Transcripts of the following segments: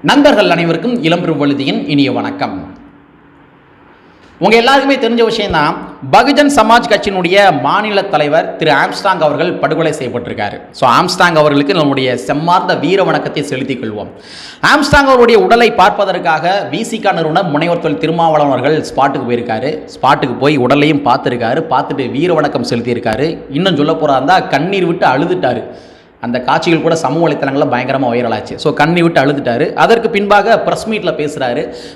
நண்பர்கள் அனைவருக்கும் இளம்பெரும் வழுதியின் இனிய வணக்கம். உங்கள் எல்லாருக்குமே தெரிஞ்ச விஷயம்தான், பகுஜன் சமாஜ் கட்சியினுடைய மாநில தலைவர் திரு ஆம்ஸ்ட்ராங் அவர்கள் படுகொலை செய்யப்பட்டிருக்காரு. ஸோ ஆம்ஸ்ட்ராங் அவர்களுக்கு நம்முடைய செம்மார்ந்த வீர வணக்கத்தை செலுத்திக் கொள்வோம். ஆம்ஸ்ட்ராங் அவருடைய உடலை பார்ப்பதற்காக விசிக நிறுவனர் முனைவர் தொழில் திருமாவளவன் அவர்கள் ஸ்பாட்டுக்கு போயிருக்காரு. ஸ்பாட்டுக்கு போய் உடலையும் பார்த்துருக்காரு. பார்த்துட்டு வீர வணக்கம் செலுத்தியிருக்காரு. இன்னும் சொல்ல போகிறாருந்தா கண்ணீர் விட்டு அழுதுட்டாரு. அந்த காட்சிகள் கூட சமூக வலைத்தளங்களில் பயங்கரமாக வைரலாச்சு. ஸோ கண்ணி விட்டு அழுதுட்டாரு. அதற்கு பின்பாக ப்ரெஸ் மீட்டில்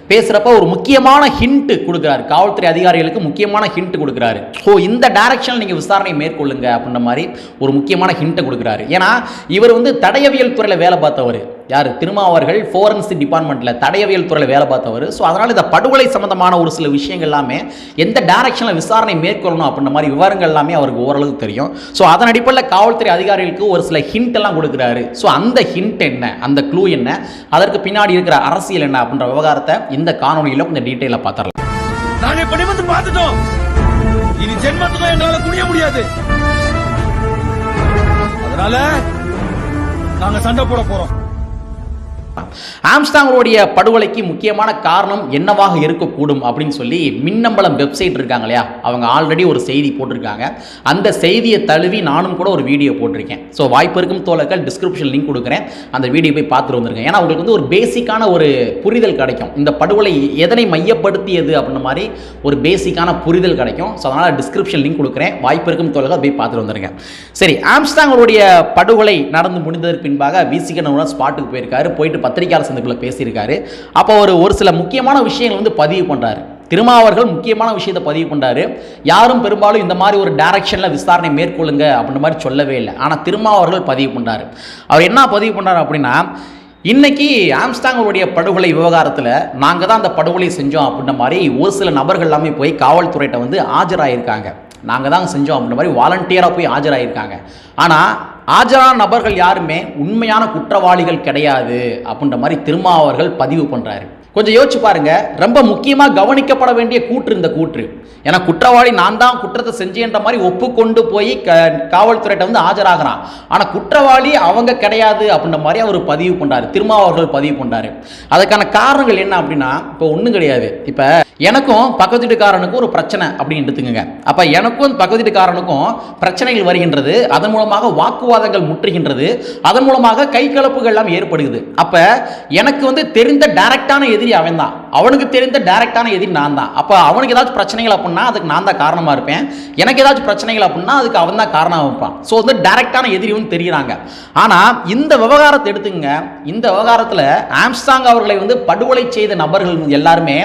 பேசுகிறப்ப ஒரு முக்கியமான ஹிண்ட் கொடுக்குறாரு. காவல்துறை அதிகாரிகளுக்கு முக்கியமான ஹிண்ட் கொடுக்குறாரு. ஸோ இந்த டைரக்ஷனில் நீங்கள் விசாரணை மேற்கொள்ளுங்க அப்படின்ற மாதிரி ஒரு முக்கியமான ஹிண்ட்டை கொடுக்குறாரு. ஏன்னா இவர் தடயவியல் துறையில் வேலை பார்த்தவர். யார்? திருமாவர்கள் ஃபோரன்சிக் டிபார்ட்மெண்ட்டில் தடயவியல் துறையில் வேலை பார்த்தவர். ஸோ அதனால் இந்த படுகொலை சம்பந்தமான ஒரு சில விஷயங்கள் எல்லாமே எந்த டைரக்ஷனில் விசாரணை மேற்கொள்ளணும் அப்படின்ற மாதிரி விவரங்கள் எல்லாமே அவருக்கு ஓரளவுக்கு தெரியும். ஸோ அதன் அடிப்படையில் காவல்துறை அதிகாரிகளுக்கு ஒரு சில ஹிண்ட் எல்லாம் கொடுக்குறாரு. ஸோ அந்த ஹிண்ட் என்ன, அந்த க்ளூ என்ன, அதற்கு பின்னாடி இருக்கிற அரசியல் என்ன அப்படின்ற விவகாரத்தை இந்த காணொலியில் கொஞ்சம் டீட்டெயிலாக பார்த்துடலாம். நாங்க இப்படி வந்து பார்த்துட்டோம். இனி ஜென்மத்துக்கும் எங்களால குனிய முடியாது. அதனால நாங்க சண்டை போட போறோம். ஆம்ஸ்ட்ராங்கோடைய படுகொலைக்கு முக்கியமான காரணம் என்னவாக இருக்கக்கூடும் அப்படின்னு சொல்லி மின்னம்பலம் வெப்சைட் இருக்காங்க இல்லையா, அவங்க ஆல்ரெடி ஒரு செய்தி போட்டிருக்காங்க. அந்த செய்தியை தழுவி நானும் கூட ஒரு வீடியோ போட்டிருக்கேன். ஸோ வாய்ப்பு இருக்கும் தோழர்கள் டிஸ்கிரிப்ஷன் லிங்க் கொடுக்குறேன், அந்த வீடியோ போய் பார்த்துட்டு வந்துருக்கேன். ஏன்னா உங்களுக்கு ஒரு பேசிக்கான ஒரு புரிதல் கிடைக்கும். இந்த படுகொலை எதனை மையப்படுத்தியது அப்படின்ற மாதிரி ஒரு பேசிக்கான புரிதல் கிடைக்கும். ஸோ அதனால் டிஸ்கிரிப்ஷன் லிங்க் கொடுக்குறேன், வாய்ப்பு இருக்கும் தோழர்கள் போய் பார்த்துட்டு வந்துருங்க. சரி, ஆம்ஸ்ட்ராங்கோடைய படுகொலை நடந்து முடிந்ததற்கு பின்பாக விசிக நிறுவனர் ஸ்பாட்டுக்கு போயிருக்காரு. போயிட்டு பத்திரிகையாளர் சந்திப்பில் பேசியிருக்காரு. அப்போ ஒரு சில முக்கியமான விஷயங்கள் பதிவு பண்றாரு. திருமாவர்கள் முக்கியமான விஷயத்தை பதிவு பண்றாரு. யாரும் பெரும்பாலும் இந்த மாதிரி ஒரு டைரக்ஷன்ல விசாரணை மேற்கொள்ளுங்க அப்படின்ற மாதிரி சொல்லவே இல்லை. ஆனால் திருமாவர்கள் பதிவு பண்றாரு. அவர் என்ன பதிவு பண்றாரு அப்படின்னா, இன்னைக்கு ஆம்ஸ்ட்ராங்கோடைய படுகொலை விவகாரத்தில் நாங்கள் தான் அந்த படுகொலை செஞ்சோம் அப்படின்ற மாதிரி ஒரு சில நபர்கள் எல்லாமே போய் காவல்துறையிட்ட ஆஜராயிருக்காங்க. நாங்கள் தான் செஞ்சோம் அப்படின்ற மாதிரி வாலண்டியராக போய் ஆஜராயிருக்காங்க. ஆனால் ஆஜரான நபர்கள் யாருமே உண்மையான குற்றவாளிகள் கிடையாது அப்படின்ற மாதிரி திருமாவர்கள் பதிவு பண்ணுறாரு. கொஞ்சம் யோசிச்சு பாருங்க, ரொம்ப முக்கியமாக கவனிக்கப்பட வேண்டிய இந்த கூற்று. ஏன்னா குற்றவாளி நான் தான் குற்றத்தை செஞ்சேன்ற மாதிரி ஒப்புக்கொண்டு போய் காவல்துறையிட்ட ஆஜராகிறான். ஆனால் குற்றவாளி அவங்க கிடையாது அப்படின்ற மாதிரி அவர் பதிவு பண்ணுறாரு, திருமாவர்கள் பதிவு பண்ணுறாரு. அதுக்கான காரணங்கள் என்ன அப்படின்னா, இப்போ ஒன்றும் கிடையாது. இப்போ எனக்கும் பக்கத்து வீட்டுக்காரனுக்கும் ஒரு பிரச்சனை அப்படின்னு எடுத்துக்கோங்க. அப்போ எனக்கும் பக்கத்து வீட்டுக்காரனுக்கும் பிரச்சனைகள் வருகின்றது, அதன் மூலமாக வாக்குவாதங்கள் முற்றுகின்றது, அதன் மூலமாக கை கலப்புகள் எல்லாம் ஏற்படுகிறது. அப்போ எனக்கு தெரிந்த டைரக்டான எதிரி அவன் தான், அவனுக்கு தெரிந்த டைரக்டான எதிரி நான் தான். அப்போ அவனுக்கு ஏதாச்சும் பிரச்சனைகள் அப்படின்னா அதுக்கு நான் தான் காரணமாக இருப்பேன், எனக்கு ஏதாச்சும் பிரச்சனைகள் அப்படின்னா அதுக்கு அவன் தான் காரணமாக இருப்பான். ஸோ டைரக்டான எதிரி தெரியுறாங்க. ஆனால் இந்த விவகாரத்தை எடுத்துங்க. இந்த விவகாரத்தில் ஆம்ஸ்ட்ராங் அவர்களை படுகொலை செய்த நபர்கள் எல்லாருமே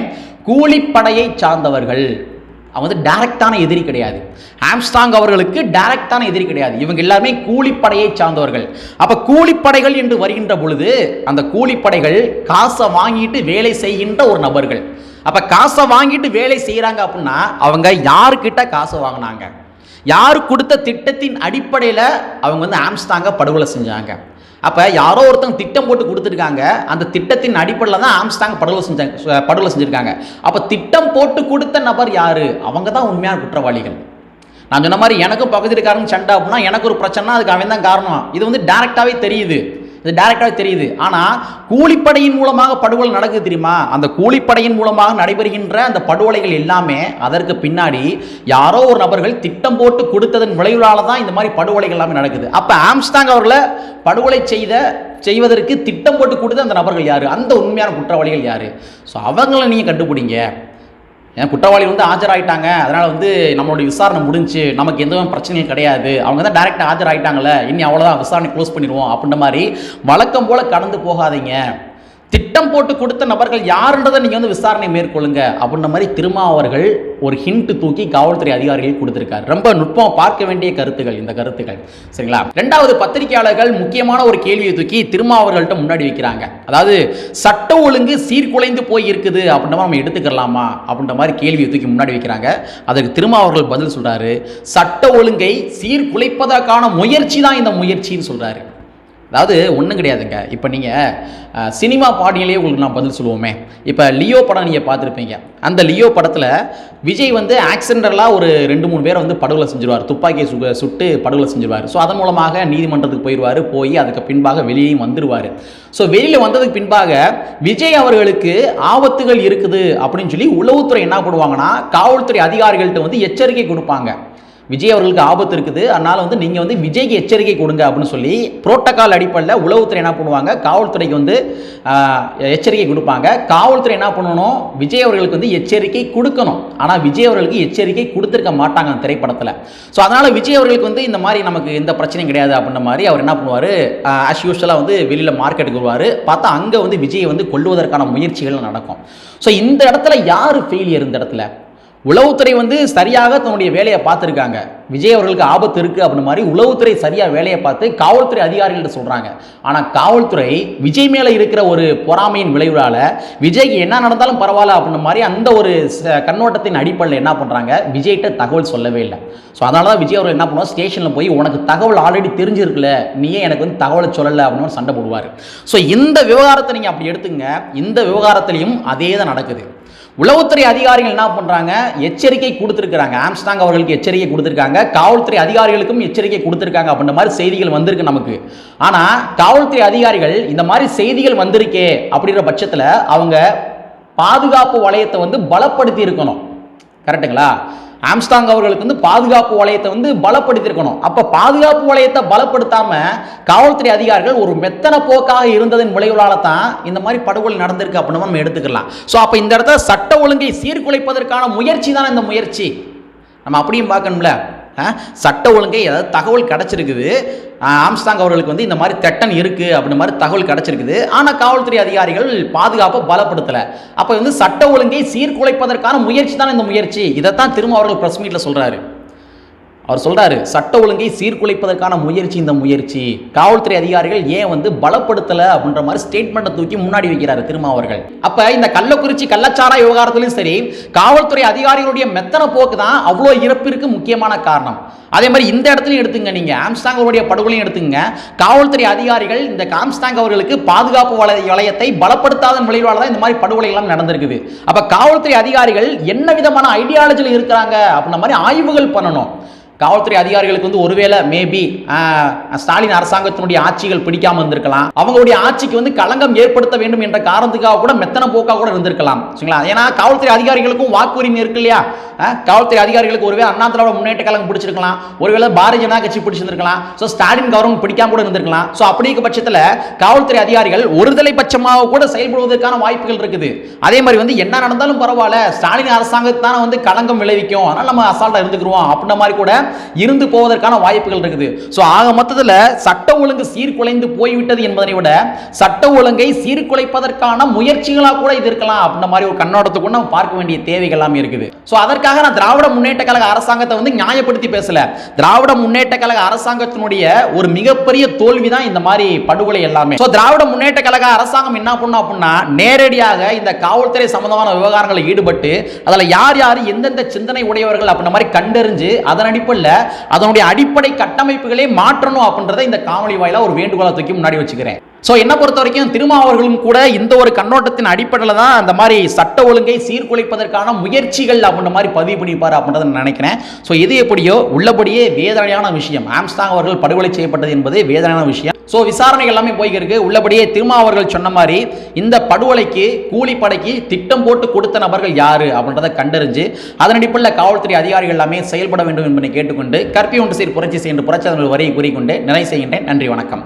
கூலிப்படையை சார்ந்தவர்கள். அவங்க டைரக்டான எதிரி கிடையாது. ஆம்ஸ்ட்ராங் அவர்களுக்கு டைரக்டான எதிரி கிடையாது. இவங்க எல்லாருமே கூலிப்படையை சார்ந்தவர்கள். அப்ப கூலிப்படைகள் என்று வருகின்ற பொழுது அந்த கூலிப்படைகள் காசை வாங்கிட்டு வேலை செய்கின்ற ஒரு நபர்கள். அப்ப காசை வாங்கிட்டு வேலை செய்யறாங்க அப்படின்னா அவங்க யாருக்கிட்ட காசை வாங்கினாங்க, யாரு கொடுத்த திட்டத்தின் அடிப்படையில் அவங்க ஆம்ஸ்ட்ராங்க படுகொலை செஞ்சாங்க. அப்போ யாரோ ஒருத்தங்க திட்டம் போட்டு கொடுத்துருக்காங்க. அந்த திட்டத்தின் அடிப்படையில் தான் ஆம்ஸ்ட்ராங் படுகொலை செஞ்சுருக்காங்க. அப்போ திட்டம் போட்டு கொடுத்த நபர் யார்? அவங்க தான் உண்மையான குற்றவாளிகள். நான் சொன்ன மாதிரி எனக்கும் பக்கத்துக்காரன் சண்டை அப்படின்னா எனக்கு ஒரு பிரச்சனை, அதுக்கு அவன் தான் காரணம். இது டைரக்டாகவே தெரியுது, இது டைரக்டாகவே தெரியுது. ஆனால் கூலிப்படையின் மூலமாக படுகொலை நடக்குது தெரியுமா? அந்த கூலிப்படையின் மூலமாக நடைபெறுகின்ற அந்த படுகொலைகள் எல்லாமே அதற்கு பின்னாடி யாரோ ஒரு நபர்கள் திட்டம் போட்டு கொடுத்ததன் விளைவுகளால் தான் இந்த மாதிரி படுகொலைகள் எல்லாமே நடக்குது. அப்போ ஆம்ஸ்ட்ராங் அவர்களை படுகொலை செய்வதற்கு திட்டம் போட்டு கொடுத்த அந்த நபர்கள் யார்? அந்த உண்மையான குற்றவாளிகள் யார்? ஸோ அவங்கள நீங்கள் கண்டுபிடிங்க. ஏன் குற்றவாளி ஆஜராயிட்டாங்க, அதனால் நம்மளுடைய விசாரணை முடிஞ்சு நமக்கு எந்த பிரச்சனையும் கிடையாது, அவங்க தான் டைரெக்டாக ஆஜராயிட்டாங்களே, இனி அவ்வளோதான் விசாரணை க்ளோஸ் பண்ணிடுவோம் அப்படின்ற மாதிரி வழக்கம் போல் கடந்து போகாதீங்க. திட்டம் போட்டு கொடுத்த நபர்கள் யாருன்றதை நீங்கள் விசாரணை மேற்கொள்ளுங்க அப்படின்ற மாதிரி திருமாவர்கள் ஒரு ஹிண்ட் தூக்கி காவல்துறை அதிகாரிகள் கொடுத்திருக்காரு. ரொம்ப நுட்பம் பார்க்க வேண்டிய கருத்துகள் இந்த கருத்துக்கள், சரிங்களா? ரெண்டாவது, பத்திரிகையாளர்கள் முக்கியமான ஒரு கேள்வியை தூக்கி திருமாவர்கள்ட்ட முன்னாடி வைக்கிறாங்க. அதாவது சட்ட ஒழுங்கு சீர்குலைந்து போய் இருக்குது அப்படின்ற நம்ம எடுத்துக்கலாமா அப்படின்ற மாதிரி கேள்வியை தூக்கி முன்னாடி வைக்கிறாங்க. அதற்கு திருமாவர்கள் பதில் சொல்றாரு, சட்ட ஒழுங்கை சீர்குலைப்பதற்கான முயற்சி தான் இந்த முயற்சின்னு சொல்றாரு. அதாவது ஒன்றும் கிடையாதுங்க. இப்போ நீங்கள் சினிமா பாடியிலேயே உங்களுக்கு நான் பதில் சொல்லுவோமே. இப்போ லியோ படம் நீங்கள் பார்த்துருப்பீங்க. அந்த லியோ படத்தில் விஜய் வந்து ஆக்சிடென்டலாக ஒரு 2-3 பேரை வந்து படுகொலை செஞ்சிருவார், துப்பாக்கியை சுட்டு படுகொலை செஞ்சிருவார். ஸோ அதன் மூலமாக நீதிமன்றத்துக்கு போய் அதுக்கு பின்பாக வெளியேயும் வந்துடுவார். ஸோ வெளியில் வந்ததுக்கு பின்பாக விஜய் அவர்களுக்கு ஆபத்துகள் இருக்குது அப்படின்னு சொல்லி உளவுத்துறை என்ன பண்ணுவாங்கன்னா, காவல்துறை அதிகாரிகள்கிட்ட வந்து எச்சரிக்கை கொடுப்பாங்க. விஜய் அவர்களுக்கு ஆபத்து இருக்குது, அதனால் வந்து நீங்கள் வந்து விஜய்க்கு எச்சரிக்கை கொடுங்க அப்படின்னு சொல்லி புரோட்டோகால் அடிப்படையில் உளவுத்துறை என்ன பண்ணுவாங்க, காவல்துறைக்கு வந்து எச்சரிக்கை கொடுப்பாங்க. காவல்துறை என்ன பண்ணணும், விஜய் அவர்களுக்கு வந்து எச்சரிக்கை கொடுக்கணும். ஆனால் விஜய் அவர்களுக்கு எச்சரிக்கை கொடுத்துருக்க மாட்டாங்க அந்த திரைப்படத்தில். ஸோ அதனால் விஜய் அவர்களுக்கு வந்து இந்த மாதிரி நமக்கு எந்த பிரச்சனையும் கிடையாது அப்படின்ற மாதிரி அவர் என்ன பண்ணுவார், ஆஸ் யூஸ்வலாக வந்து வெளியில் மார்க்கெட்டுக்கு வருவார். பார்த்தா அங்கே வந்து விஜயை வந்து கொல்லுவதற்கான முயற்சிகள் நடக்கும். ஸோ இந்த இடத்துல யார் ஃபெயிலியர்? இந்த இடத்துல உளவுத்துறை வந்து சரியாக தன்னுடைய வேலையை பார்த்துருக்காங்க. விஜய் அவர்களுக்கு ஆபத்து இருக்குது அப்படின்ற மாதிரி உளவுத்துறை சரியாக வேலையை பார்த்து காவல்துறை அதிகாரிகள்ட்ட சொல்கிறாங்க. ஆனால் காவல்துறை விஜய் மேலே இருக்கிற ஒரு பொறாமையின் விளைவால் விஜய்க்கு என்ன நடந்தாலும் பரவாயில்ல அப்படின்ற மாதிரி அந்த ஒரு கண்ணோட்டத்தின் அடிப்படையில் என்ன பண்ணுறாங்க, விஜய்கிட்ட தகவல் சொல்லவே இல்லை. ஸோ அதனால தான் விஜய் அவர்கள் என்ன பண்ணுவார், ஸ்டேஷனில் போய் உனக்கு தகவல் ஆல்ரெடி தெரிஞ்சிருக்குல்ல, நீயே எனக்கு வந்து தகவலை சொல்லலை அப்படின்னு சண்டை போடுவார். ஸோ இந்த விவகாரத்தை நீங்கள் அப்படி எடுத்துங்க. இந்த விவகாரத்திலையும் அதே தான் நடக்குது. உளவுத்துறை அதிகாரிகள் என்ன பண்ணுறாங்க, எச்சரிக்கை கொடுத்துருக்காங்க. ஆம்ஸ்ட்ராங் அவர்களுக்கு எச்சரிக்கை கொடுத்துருக்காங்க, காவல்துறை அதிகாரிகளுக்கும் எச்சரிக்கை கொடுத்துருக்காங்க அப்படின்ற மாதிரி செய்திகள் வந்திருக்கு நமக்கு. ஆனால் காவல்துறை அதிகாரிகள் இந்த மாதிரி செய்திகள் வந்திருக்கே அப்படின்ற பட்சத்தில் அவங்க பாதுகாப்பு வளையத்தை வந்து பலப்படுத்தி இருக்கணும். கரெக்டுங்களா? ஆம்ஸ்ட்ராங் அவர்களுக்கு வந்து பாதுகாப்பு வளையத்தை வந்து பலப்படுத்தியிருக்கணும். அப்போ பாதுகாப்பு வளையத்தை பலப்படுத்தாமல் காவல்துறை அதிகாரிகள் ஒரு மெத்தன போக்காக இருந்ததன் விளைவுகளால் தான் இந்த மாதிரி படுகொலை நடந்திருக்கு அப்படின்னு நம்ம எடுத்துக்கலாம். ஸோ அப்போ இந்த இடத்துல சட்ட ஒழுங்கை சீர்குலைப்பதற்கான முயற்சி தானே இந்த முயற்சி. நம்ம அப்படியும் பார்க்கணும்ல. சட்ட ஒழுங்கை ஏதாவது தகவல் கிடச்சிருக்குது, ஆம்ஸ்ட்ராங் அவர்களுக்கு வந்து இந்த மாதிரி திட்டம் இருக்குது அப்படின்ற மாதிரி தகவல் கிடச்சிருக்குது. ஆனால் காவல்துறை அதிகாரிகள் பாதுகாப்பை பலப்படுத்தலை. அப்போ வந்து சட்ட ஒழுங்கை சீர்குலைப்பதற்கான முயற்சி தான் இந்த முயற்சி. இதைத்தான் திரும்ப அவர்கள் பிரஸ் மீட்டில் சொல்கிறாரு. அவர் சொல்கிறாரு, சட்ட ஒழுங்கை சீர்குலைப்பதற்கான முயற்சி இந்த முயற்சி. காவல்துறை அதிகாரிகள் ஏன் வந்து பலப்படுத்தலை அப்படின்ற மாதிரி ஸ்டேட்மெண்ட்டை தூக்கி முன்னாடி வைக்கிறாரு திரும்ப அவர்கள். அப்போ இந்த கள்ளக்குறிச்சி கள்ளச்சாரா விவகாரத்திலும் சரி, காவல்துறை அதிகாரிகளுடைய மெத்தன போக்கு தான் அவ்வளோ இறப்பிற்கு முக்கியமான காரணம். அதே மாதிரி இந்த இடத்துலையும் எடுத்துங்க, நீங்கள் ஆம்ஸ்ட்ராங் அவருடைய படுகொலையும் எடுத்துங்க. காவல்துறை அதிகாரிகள் இந்த ஆம்ஸ்ட்ராங் அவர்களுக்கு பாதுகாப்பு வளையத்தை பலப்படுத்தாத விளைவால் தான் இந்த மாதிரி படுகொலைகள் நடந்திருக்குது. அப்போ காவல்துறை அதிகாரிகள் என்ன விதமான ஐடியாலஜியில் இருக்கிறாங்க அப்படின்ற மாதிரி ஆய்வுகள் பண்ணணும். காவல்துறை அதிகாரிகளுக்கு வந்து ஒருவேளை மேபி ஸ்டாலின் அரசாங்கத்தினுடைய ஆட்சிகள் பிடிக்காம இருந்திருக்கலாம், அவங்களுடைய ஆட்சிக்கு வந்து களங்கம் ஏற்படுத்த வேண்டும் என்ற காரணத்துக்காக கூட மெத்தன போக்காக கூட இருந்திருக்கலாம். சரிங்களா? ஏன்னா காவல்துறை அதிகாரிகளுக்கும் வாக்குரிமை இருக்கு இல்லையா? காவல்துறை அதிகாரிகளுக்கு ஒருவேளை அண்ணா திராவிட முன்னேற்ற கழகம் பிடிச்சிருக்கலாம், ஒருவேளை பாரதிய ஜனதா கட்சி பிடிச்சிருந்திருக்கலாம், ஸோ ஸ்டாலின் கவர்மெண்ட் பிடிக்காம கூட இருந்திருக்கலாம். ஸோ அப்படிங்கிற பட்சத்தில் காவல்துறை அதிகாரிகள் ஒருதலை பட்சமாக கூட செயல்படுவதற்கான வாய்ப்புகள் இருக்குது. அதே மாதிரி வந்து என்ன நடந்தாலும் பரவாயில்ல, ஸ்டாலின் அரசாங்கத்தான வந்து களங்கம் விளைவிக்கும், அதனால நம்ம அசால்ட்டா இருந்துக்குருவோம் அப்படின்ற மாதிரி கூட இருந்து போவதற்கான வாய்ப்புகள் இருக்குது. ஸோ ஆக மொத்தத்தில் சட்ட ஒழுங்கு சீர்குலைந்து போய்விட்டது என்பதை விட சட்ட ஒழுங்கை சீர்குலைப்பதற்கான முயற்சிகளாக கூட இது இருக்கலாம் அப்படின்ற மாதிரி ஒரு கண்ணோட்டத்துக்கு நம்ம பார்க்க வேண்டிய தேவைகள் எல்லாமே இருக்குது. ஸோ அதற்காக நான் திராவிட முன்னேற்ற கழக அரசாங்கத்தை வந்து நியாயப்படுத்தி பேசல. திராவிட முன்னேற்ற கழக அரசாங்கத்தினுடைய ஒரு மிகப்பெரிய தோல்வி தான் இந்த மாதிரி படுகொலை எல்லாமே. ஸோ திராவிட முன்னேற்ற கழக அரசாங்கம் என்ன பண்ணும் அப்படின்னா, நேரடியாக இந்த காவல்துறை சம்பந்தமான விவகாரங்களில் ஈடுபட்டு அதில் யார் யார் எந்தெந்த சிந்தனை உடையவர்கள் அப்படின்ற மாதிரி கண்டறிஞ்சு அதன் அடிப்படையில் அதனுடைய அடிப்படை கட்டமைப்புகளே மாற்றணும் அப்படின்றத இந்த காணொளி வாயிலா ஒரு வேண்டுகோளை தூக்கி முன்னாடி வச்சுக்கிறேன். ஸோ என்ன பொறுத்த வரைக்கும் திருமாவர்களும் கூட இந்த ஒரு கண்ணோட்டத்தின் அடிப்படையில் தான் அந்த மாதிரி சட்ட ஒழுங்கை சீர்குலைப்பதற்கான முயற்சிகள் அப்படின்ற மாதிரி பதிவு பண்ணிப்பார் அப்படின்றத நான் நினைக்கிறேன். ஸோ இது எப்படியோ உள்ளபடியே வேதனையான விஷயம். ஆம்ஸ்ட்ராங் அவர்கள் படுகொலை செய்யப்பட்டது என்பது வேதனையான விஷயம். ஸோ விசாரணைகள் எல்லாமே போய்கிருக்கு. உள்ளபடியே திருமாவர்கள் சொன்ன மாதிரி இந்த படுகொலைக்கு கூலிப்படைக்கு திட்டம் போட்டு கொடுத்த நபர்கள் யாரு அப்படின்றத கண்டறிஞ்சு அதன் அடிப்படையில் காவல்துறை அதிகாரிகள் எல்லாமே செயல்பட வேண்டும் என்பதை கேட்டுக்கொண்டு கற்பி ஒன்று சீர் புரட்சி செய்கின்ற புரட்சி வரியை கூறிக்கொண்டு நிறைவு செய்கின்றேன். நன்றி, வணக்கம்.